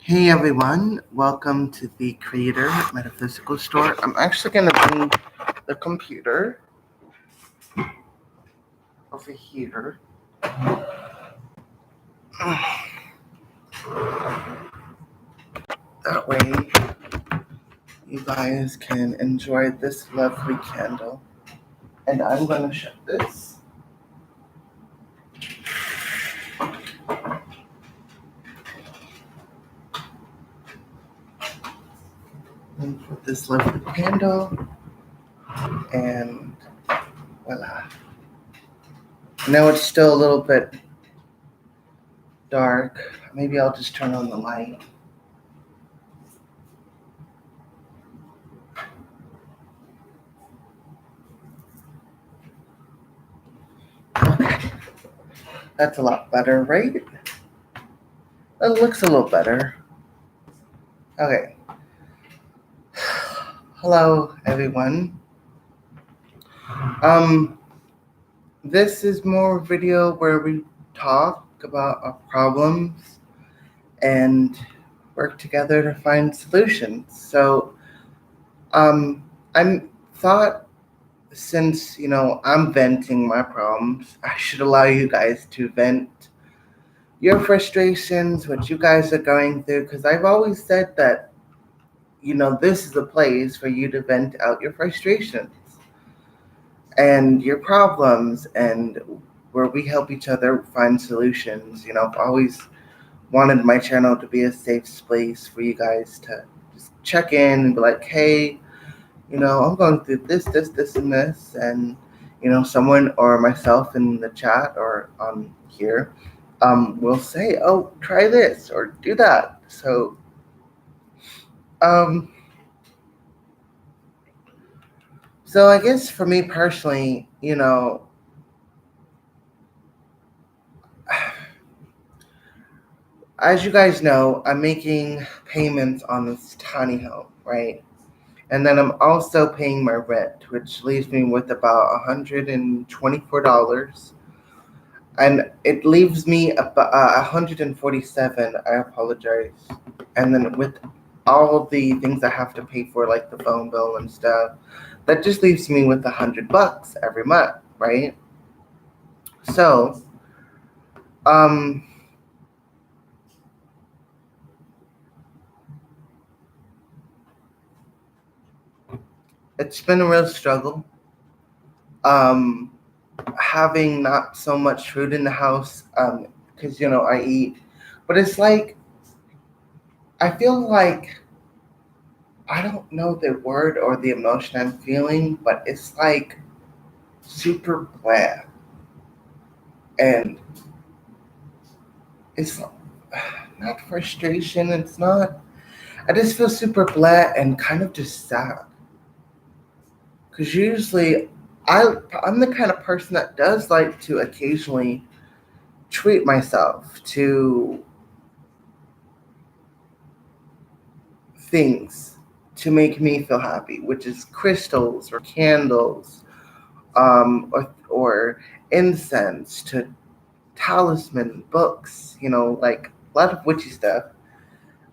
Hey everyone, welcome to the Creator Metaphysical Store. I'm actually going to bring the computer over here. That way you guys can enjoy this lovely candle. And I'm going to shut this. And put this lovely candle. And voila. Now it's still a little bit dark. Maybe I'll just turn on the light. Okay. That's a lot better, right? It looks a little better. Okay. Hello, everyone. This is more video where we talk about our problems and work together to find solutions. So, I'm thought since I'm venting my problems, I should allow you guys to vent your frustrations, what you guys are going through, because I've always said that this is a place for you to vent out your frustrations and your problems, and where we help each other find solutions. I've always wanted my channel to be a safe space for you guys to just check in and be like, hey, I'm going through this, and this, and someone or myself in the chat or on here will say, oh, try this or do that. So, um, so I guess for me personally, as you guys know, I'm making payments on this tiny home, right? And then I'm also paying my rent, which leaves me with about $124. And it leaves me about 147. I apologize. And then with all the things I have to pay for, like the phone bill and stuff, that just leaves me with $100 every month, right? So, um, it's been a real struggle. Um, Having not so much food in the house, because I eat, but it's like I feel like I don't know the word or the emotion I'm feeling, but it's like super bland, and it's not frustration. It's not. I just feel super bland and kind of just sad, because usually I'm the kind of person that does like to occasionally treat myself to things to make me feel happy, which is crystals or candles, or incense, to talisman books, like a lot of witchy stuff,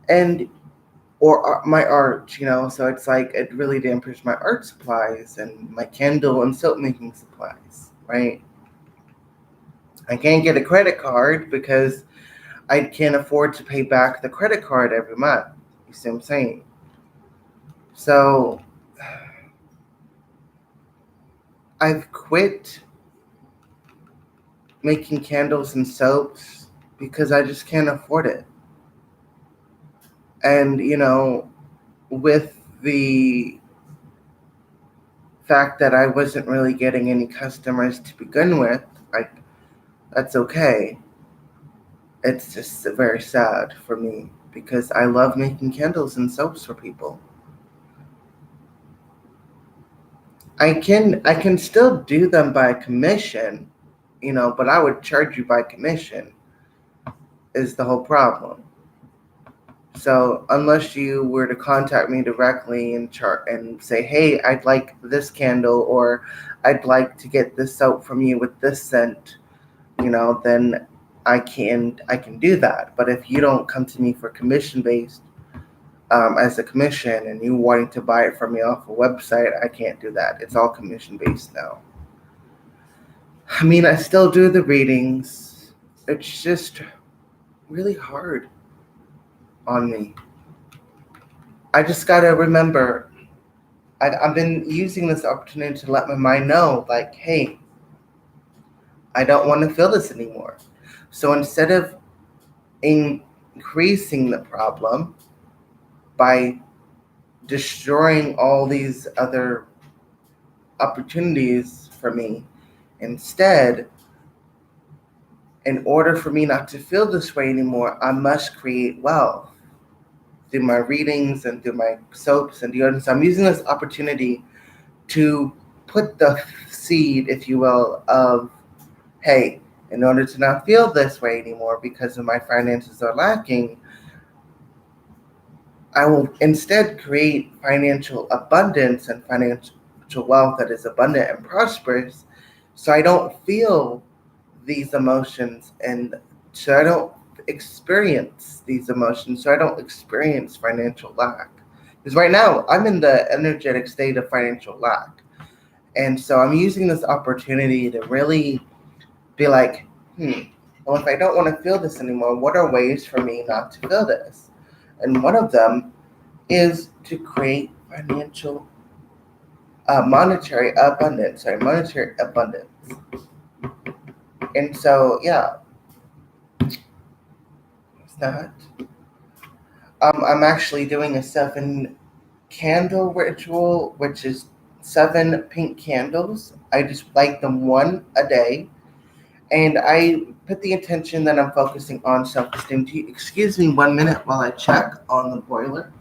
and or my art, so it's like it really dampers my art supplies and my candle and soap making supplies, right? I can't get a credit card because I can't afford to pay back the credit card every month. You see what I'm saying? So I've quit making candles and soaps because I just can't afford it. And, with the fact that I wasn't really getting any customers to begin with, that's okay. It's just very sad for me because I love making candles and soaps for people. I can still do them by commission, but I would charge you by commission is the whole problem. So unless you were to contact me directly and and say, hey, I'd like this candle, or I'd like to get this soap from you with this scent, then I can do that. But if you don't come to me for commission based, as a commission, and you wanting to buy it from me off a website, I can't do that. It's all commission based now. I mean, I still do the readings. It's just really hard on me. I just gotta remember. I've been using this opportunity to let my mind know, like, hey, I don't want to feel this anymore. So instead of increasing the problem by destroying all these other opportunities for me, instead, in order for me not to feel this way anymore, I must create wealth through my readings and through my soaps and deodorants. So I'm using this opportunity to put the seed, if you will, of, hey, in order to not feel this way anymore because of my finances are lacking, I will instead create financial abundance and financial wealth that is abundant and prosperous, so I don't feel these emotions, and so I don't experience these emotions, so I don't experience financial lack. Because right now I'm in the energetic state of financial lack. And so I'm using this opportunity to really be like, well, if I don't want to feel this anymore, what are ways for me not to feel this? And one of them is to create monetary abundance. And so, yeah, it's that. I'm actually doing a 7 candle ritual, which is 7 pink candles. I just light them one a day. And I put the intention that I'm focusing on self esteem. Excuse me 1 minute while I check on the boiler.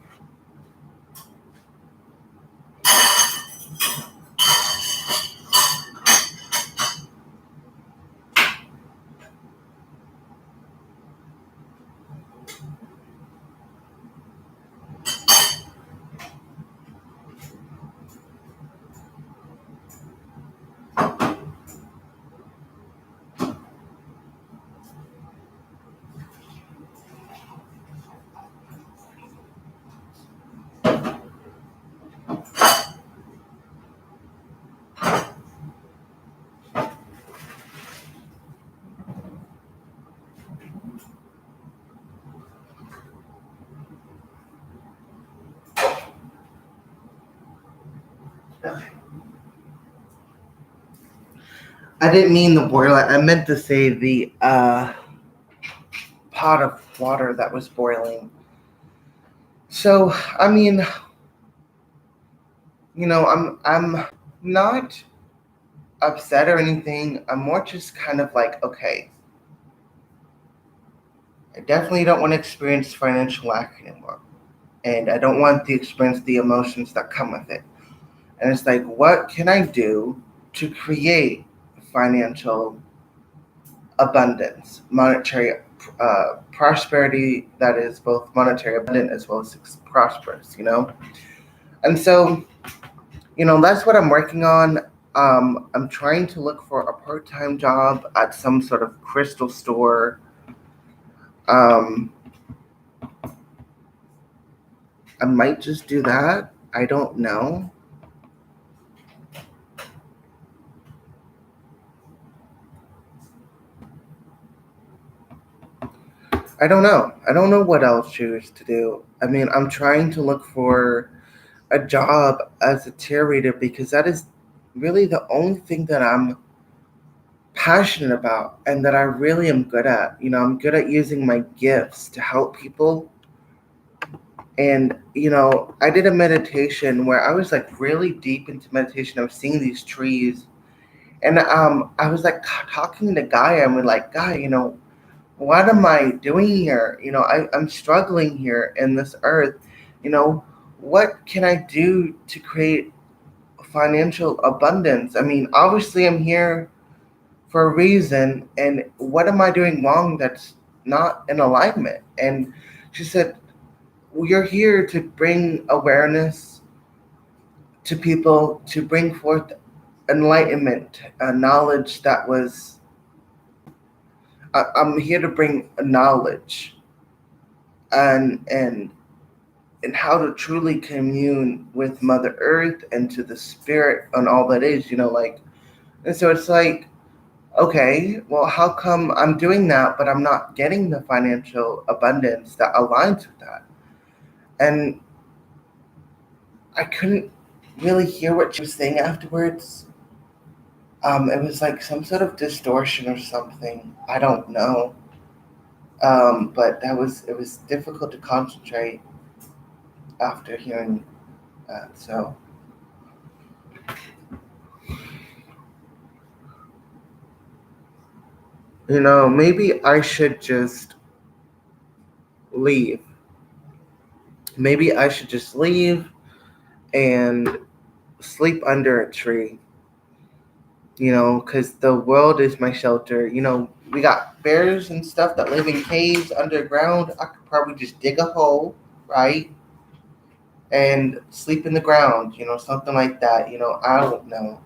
I didn't mean the boiler. I meant to say the pot of water that was boiling. So, I mean, I'm not upset or anything. I'm more just kind of like, okay, I definitely don't want to experience financial lack anymore. And I don't want to experience the emotions that come with it. And it's like, what can I do to create financial abundance, monetary prosperity that is both monetary abundant as well as prosperous? And so, that's what I'm working on. I'm trying to look for a part-time job at some sort of crystal store. Um, I might just do that. I don't know. I don't know. I don't know what I'll choose to do. I mean, I'm trying to look for a job as a tarot reader because that is really the only thing that I'm passionate about and that I really am good at. I'm good at using my gifts to help people. And, I did a meditation where I was like really deep into meditation. I was seeing these trees, and I was like talking to Gaia, and we're like, Gaia, what am I doing here? I'm struggling here in this earth. What can I do to create financial abundance? I mean, obviously, I'm here for a reason, and what am I doing wrong that's not in alignment? And she said, well, you're here to bring awareness to people, to bring forth enlightenment, knowledge that was I'm here to bring knowledge and and how to truly commune with Mother Earth and to the spirit and all that is, like, and so it's like, okay, well, how come I'm doing that, but I'm not getting the financial abundance that aligns with that? And I couldn't really hear what she was saying afterwards. It was like some sort of distortion or something. I don't know. But it was difficult to concentrate after hearing that. So, maybe I should just leave. Maybe I should just leave and sleep under a tree, because the world is my shelter. We got bears and stuff that live in caves underground. I could probably just dig a hole, right? And sleep in the ground, something like that. I don't know.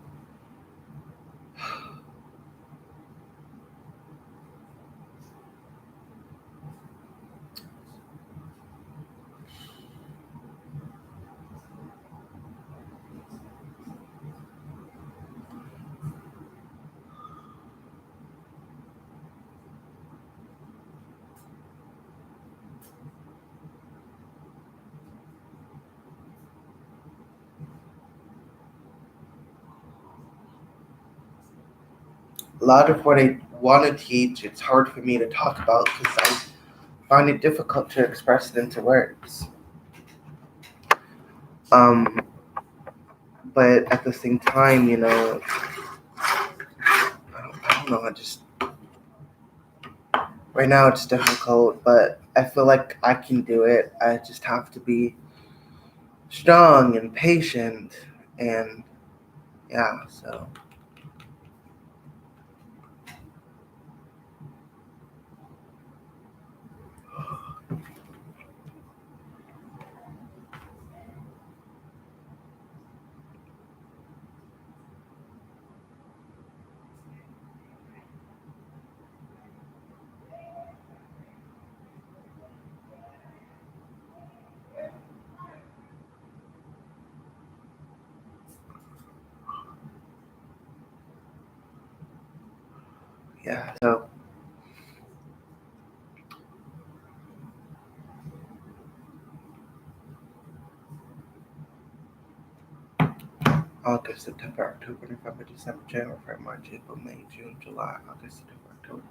A lot of what I want to teach, it's hard for me to talk about because I find it difficult to express it into words. Um, but at the same time, I don't know. I just right now it's difficult, but I feel like I can do it. I just have to be strong and patient, and yeah. So yeah. So August, September, October, November, December, January, February, March, April, May, June, July, August, September, October,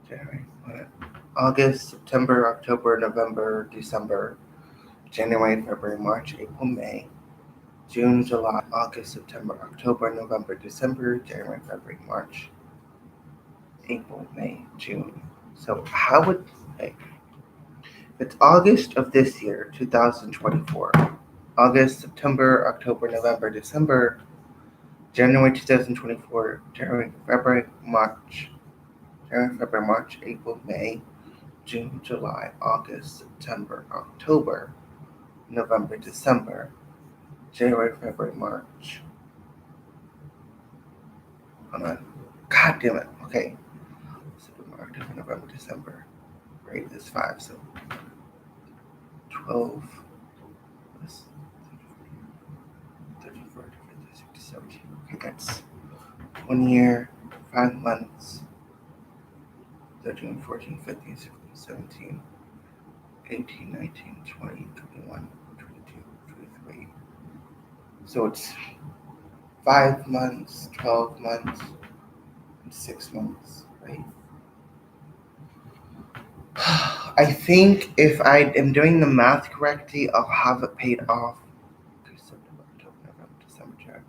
January, what? August, September, October, November, December, January, February, March, April, May, June, July, August, September, October, November, December, January, February, March, April, May, June. So how would hey, it's August of this year, 2024. August, September, October, November, December, January 2024, January, February, March, January, February, March, April, May, June, July, August, September, October, November, December, January, February, March. Hold on. God damn it. Okay. September, October, November, December. Right, there's five, so 12 plus 34, 35, 17. Okay, that's 1 year, 5 months, 13, 14, 15, 16, 17, 18, 19, 20, 21, 22, 23. So it's 5 months, 12 months, and 6 months, right? I think if I am doing the math correctly, I'll have it paid off. Okay, September, October, November, December, January.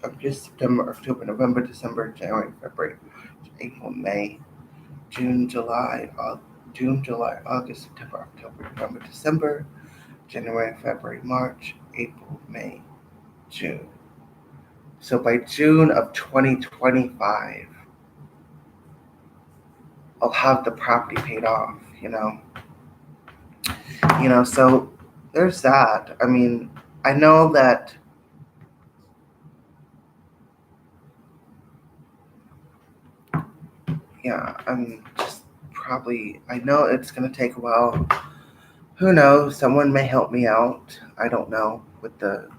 August, September, October, November, December, January, February, April, May, June, July, June, July, August, September, October, November, December, January, February, March, April, May, June. So by June of 2025, I'll have the property paid off, so there's that. I mean, I know that yeah, I'm just probably, I know it's going to take a while. Who knows? Someone may help me out. I don't know but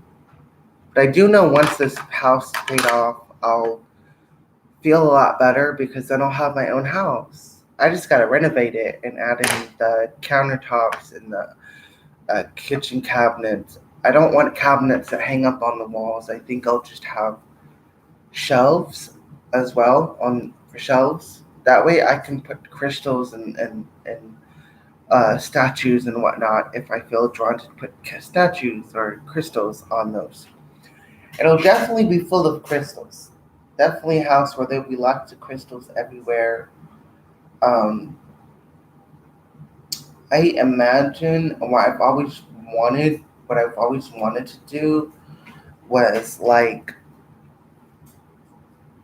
I do know once this house is paid off, I'll feel a lot better because then I'll have my own house. I just got to renovate it and add in the countertops and the kitchen cabinets. I don't want cabinets that hang up on the walls. I think I'll just have shelves as well on for shelves. That way I can put crystals and statues and whatnot if I feel drawn to put statues or crystals on those. It'll definitely be full of crystals. Definitely a house where there'll be lots of crystals everywhere. Um, I imagine what I've always wanted to do was like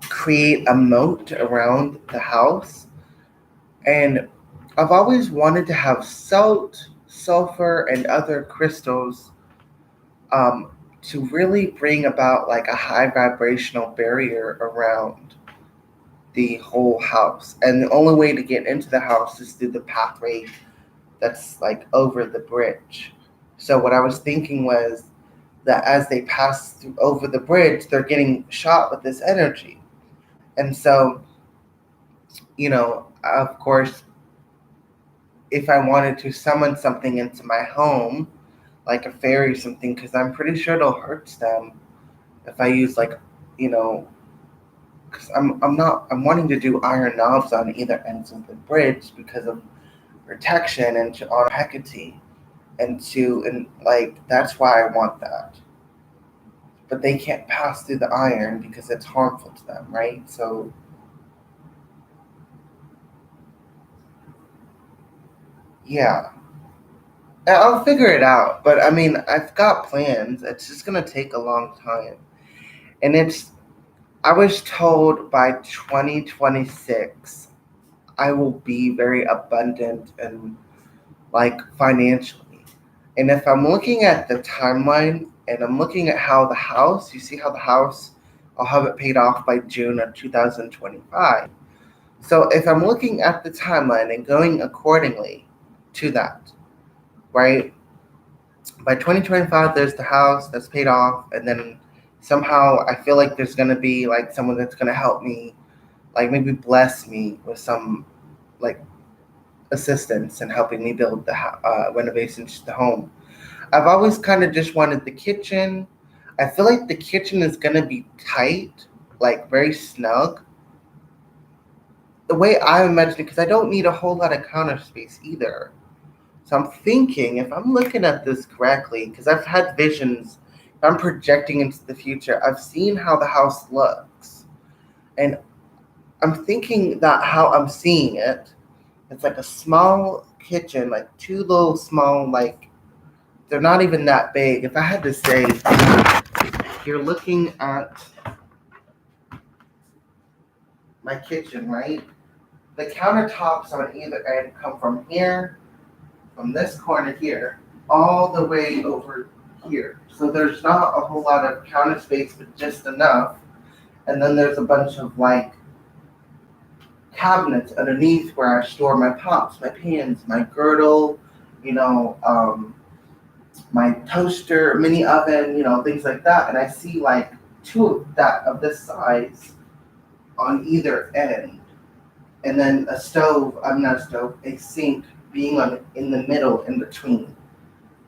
create a moat around the house. And I've always wanted to have salt, sulfur, and other crystals um, to really bring about like a high vibrational barrier around the whole house. And the only way to get into the house is through the pathway that's like over the bridge. So what I was thinking was that as they pass through, over the bridge, they're getting shot with this energy. And so, of course, if I wanted to summon something into my home, like a fairy or something, because I'm pretty sure it'll hurt them if I use like, you know, because I'm wanting to do iron knobs on either ends of the bridge because of protection and to honor Hecate and like that's why I want that. But they can't pass through the iron because it's harmful to them, right? So yeah, I'll figure it out. But I mean, I've got plans. It's just gonna take a long time, and it's. I was told by 2026 I will be very abundant and like financially. And if I'm looking at the timeline and I'm looking at how the house, you see how the house, I'll have it paid off by June of 2025. So if I'm looking at the timeline and going accordingly to that, right? By 2025, there's the house that's paid off, and then somehow I feel like there's gonna be like someone that's gonna help me, like maybe bless me with some like assistance and helping me build the renovations to the home. I've always kind of just wanted the kitchen. I feel like the kitchen is gonna be tight, like very snug. The way I imagine it, because I don't need a whole lot of counter space either. So I'm thinking, if I'm looking at this correctly, because I've had visions, I'm projecting into the future. I've seen how the house looks, and I'm thinking that how I'm seeing it, it's like a small kitchen, like two little small, like they're not even that big. If I had to say, you're looking at my kitchen, right? The countertops on either end come from here, from this corner here, all the way over here. So there's not a whole lot of counter space, but just enough. And then there's a bunch of like cabinets underneath where I store my pots, my pans, my girdle, you know, my toaster, mini oven, things like that. And I see like two of this size on either end. And then a stove, I'm not a stove, a sink being in the middle in between.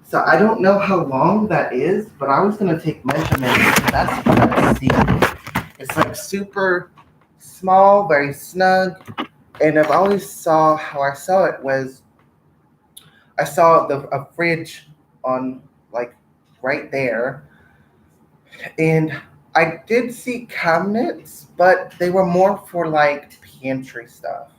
So I don't know how long that is, but I was gonna take measurements. That's what I see. It's like super small, very snug, and I've always saw how I saw it was I saw a fridge on like right there, and I did see cabinets, but they were more for like pantry stuff.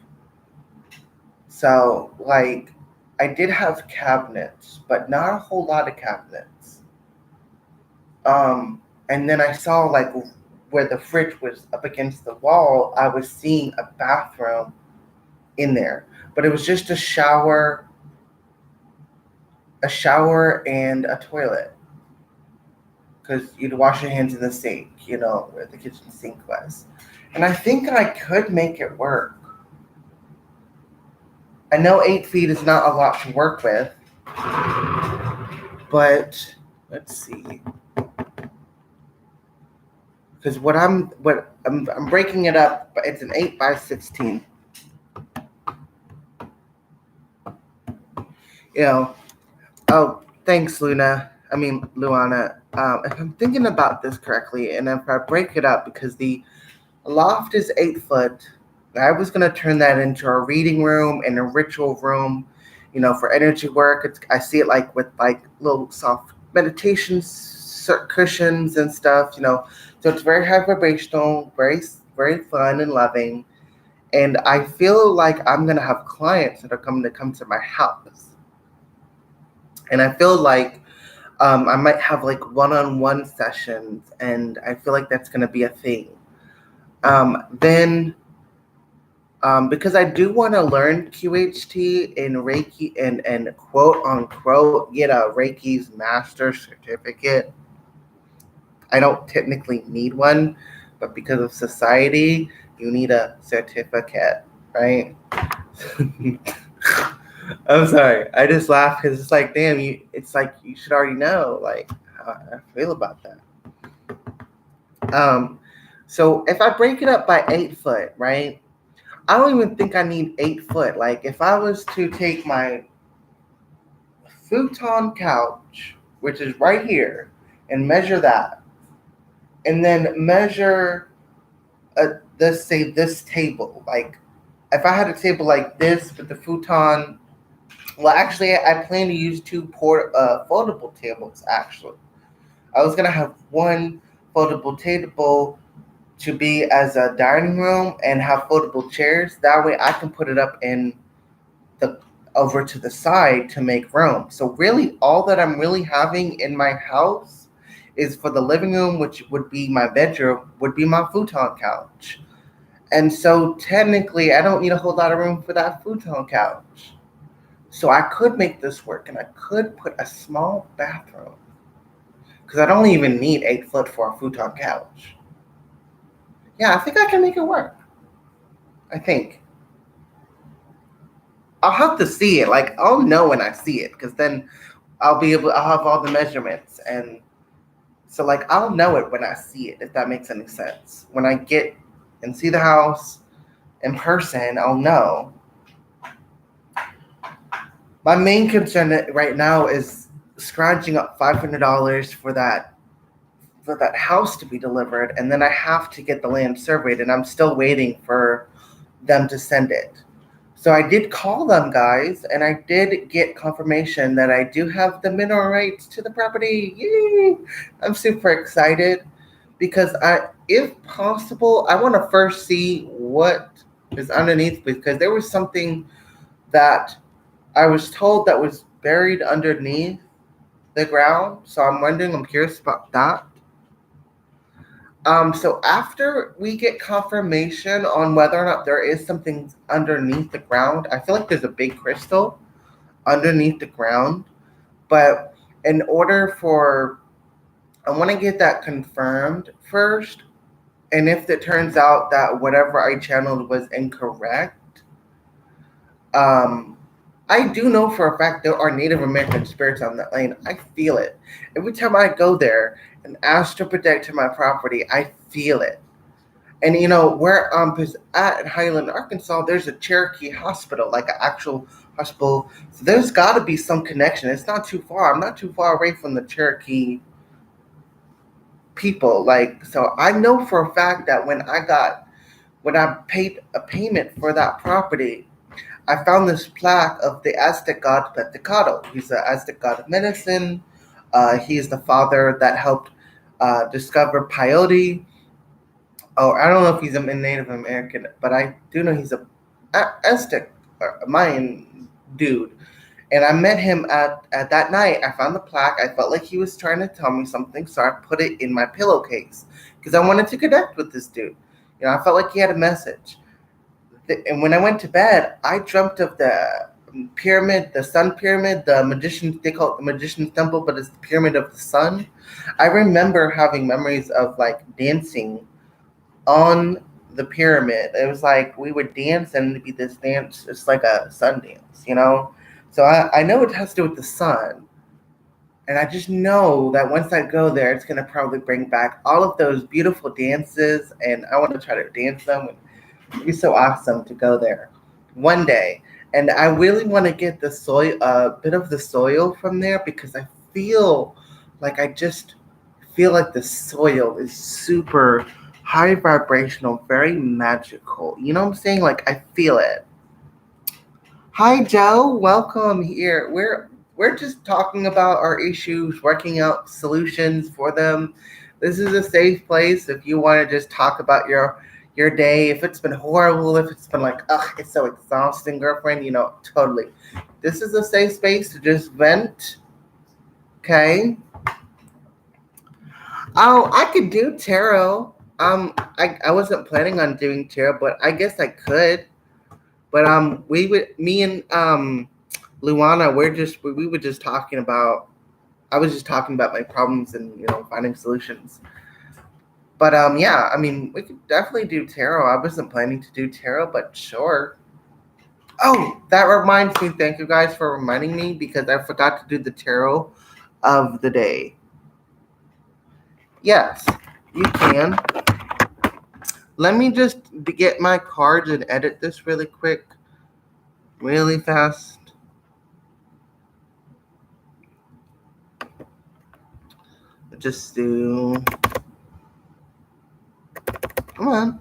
So like I did have cabinets, but not a whole lot of cabinets. And then I saw like where the fridge was up against the wall, I was seeing a bathroom in there, but it was just a shower and a toilet because you'd wash your hands in the sink, where the kitchen sink was. And I think I could make it work. I know 8 feet is not a lot to work with, but let's see. Because I'm breaking it up, but it's an 8 by 16. You know, oh, thanks, Luana. If I'm thinking about this correctly, and if I break it up, because the loft is 8 foot, I was gonna turn that into a reading room and a ritual room, for energy work. I see it like with like little soft meditation cushions and stuff. So it's very high vibrational, very very fun and loving, and I feel like I'm gonna have clients that are coming to come to my house. And I feel like I might have like one-on-one sessions, and I feel like that's going to be a thing. Then, because I do want to learn QHT and Reiki and quote unquote get a Reiki's master certificate. I don't technically need one, but because of society, you need a certificate, right? I'm sorry. I just laugh because it's like, damn, it's like you should already know, like, how I feel about that. So if I break it up by 8 foot, right? I don't even think I need 8 foot. Like, if I was to take my futon couch, which is right here, and measure that, and then measure, let's say this table. Like, if I had a table like this with the futon. Well, actually, I plan to use two foldable tables, actually. I was going to have one foldable table to be as a dining room and have foldable chairs. That way I can put it up in the over to the side to make room. So really, all that I'm really having in my house is for the living room, which would be my bedroom, would be my futon couch. And so technically, I don't need a whole lot of room for that futon couch. So I could make this work, and I could put a small bathroom, because I don't even need 8 foot for a futon couch. Yeah, I think I can make it work. I think. I'll have to see it. Like, I'll know when I see it, because then I'll have all the measurements. And so, like, I'll know it when I see it, if that makes any sense. When I get and see the house in person, I'll know. My main concern right now is scrounging up $500 for that house to be delivered, and then I have to get the land surveyed, and I'm still waiting for them to send it. So I did call them, guys, and I did get confirmation that I do have the mineral rights to the property. Yay! I'm super excited because if possible, I want to first see what is underneath, because there was something that I was told that was buried underneath the ground. So I'm curious about that. So after we get confirmation on whether or not there is something underneath the ground, I feel like there's a big crystal underneath the ground. But in order I want to get that confirmed first. And if it turns out that whatever I channeled was incorrect, I do know for a fact there are Native American spirits on that lane. I feel it. Every time I go there and ask to protect my property, I feel it. And where at in Highland, Arkansas, there's a Cherokee hospital, like an actual hospital. So there's got to be some connection. It's not too far. I'm not too far away from the Cherokee people. So I know for a fact that when I paid a payment for that property, I found this plaque of the Aztec god Quetzalcoatl. He's the Aztec god of medicine. He's the father that helped discover peyote. Oh, I don't know if he's a Native American, but I do know he's a Aztec Mayan dude. And I met him at that night. I found the plaque. I felt like he was trying to tell me something, so I put it in my pillowcase because I wanted to connect with this dude. I felt like he had a message. And when I went to bed, I dreamt of the pyramid, the sun pyramid, they call it the magician's temple, but it's the pyramid of the sun. I remember having memories of like dancing on the pyramid. It was like we would dance and it'd be this dance, it's like a sun dance, you know? So I know it has to do with the sun. And I just know that once I go there, it's gonna probably bring back all of those beautiful dances, and I want to try to dance them. It'd be so awesome to go there one day. And I really want to get the soil, a bit of the soil from there because I feel like I just feel like the soil is super high vibrational, very magical. You know what I'm saying? Like I feel it. Hi Joe, welcome here. We're just talking about our issues, working out solutions for them. This is a safe place if you want to just talk about your day. If it's been horrible, if it's been like, ugh, it's so exhausting, girlfriend, you know, totally. This is a safe space to just vent. Okay. Oh, I could do tarot. I wasn't planning on doing tarot, but I guess I could. But we would me and Luana, we were just talking about. I was just talking about my problems and finding solutions. But yeah, I mean, we could definitely do tarot. I wasn't planning to do tarot, but sure. Oh, that reminds me. Thank you guys for reminding me because I forgot to do the tarot of the day. Yes, you can. Let me just get my cards and edit this really quick, really fast. Just do. Come on.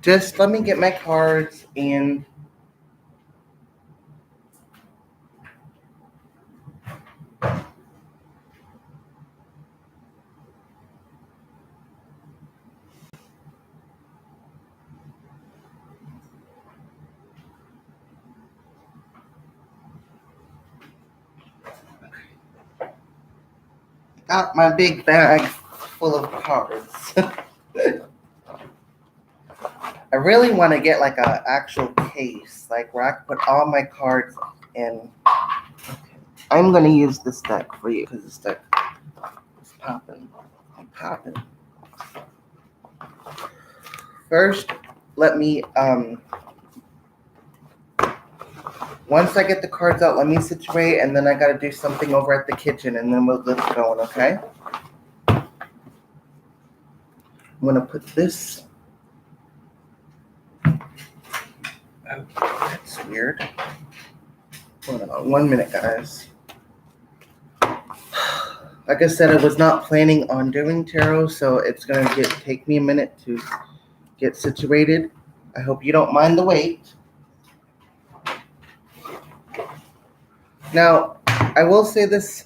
Just let me get my cards and got my big bag full of cards. I really want to get like a actual case, like where I can put all my cards in. Okay. I'm gonna use this deck for you because this deck is popping. I'm popping. First, let me once I get the cards out, let me situate, and then I gotta do something over at the kitchen, and then we'll get going. Okay. I'm gonna put this. Oh, that's weird. Hold on 1 minute, guys. Like I said, I was not planning on doing tarot, so it's gonna take me a minute to get situated. I hope you don't mind the wait. Now, I will say this: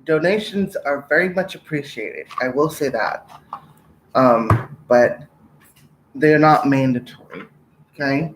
donations are very much appreciated. I will say that, but they're not mandatory. Okay.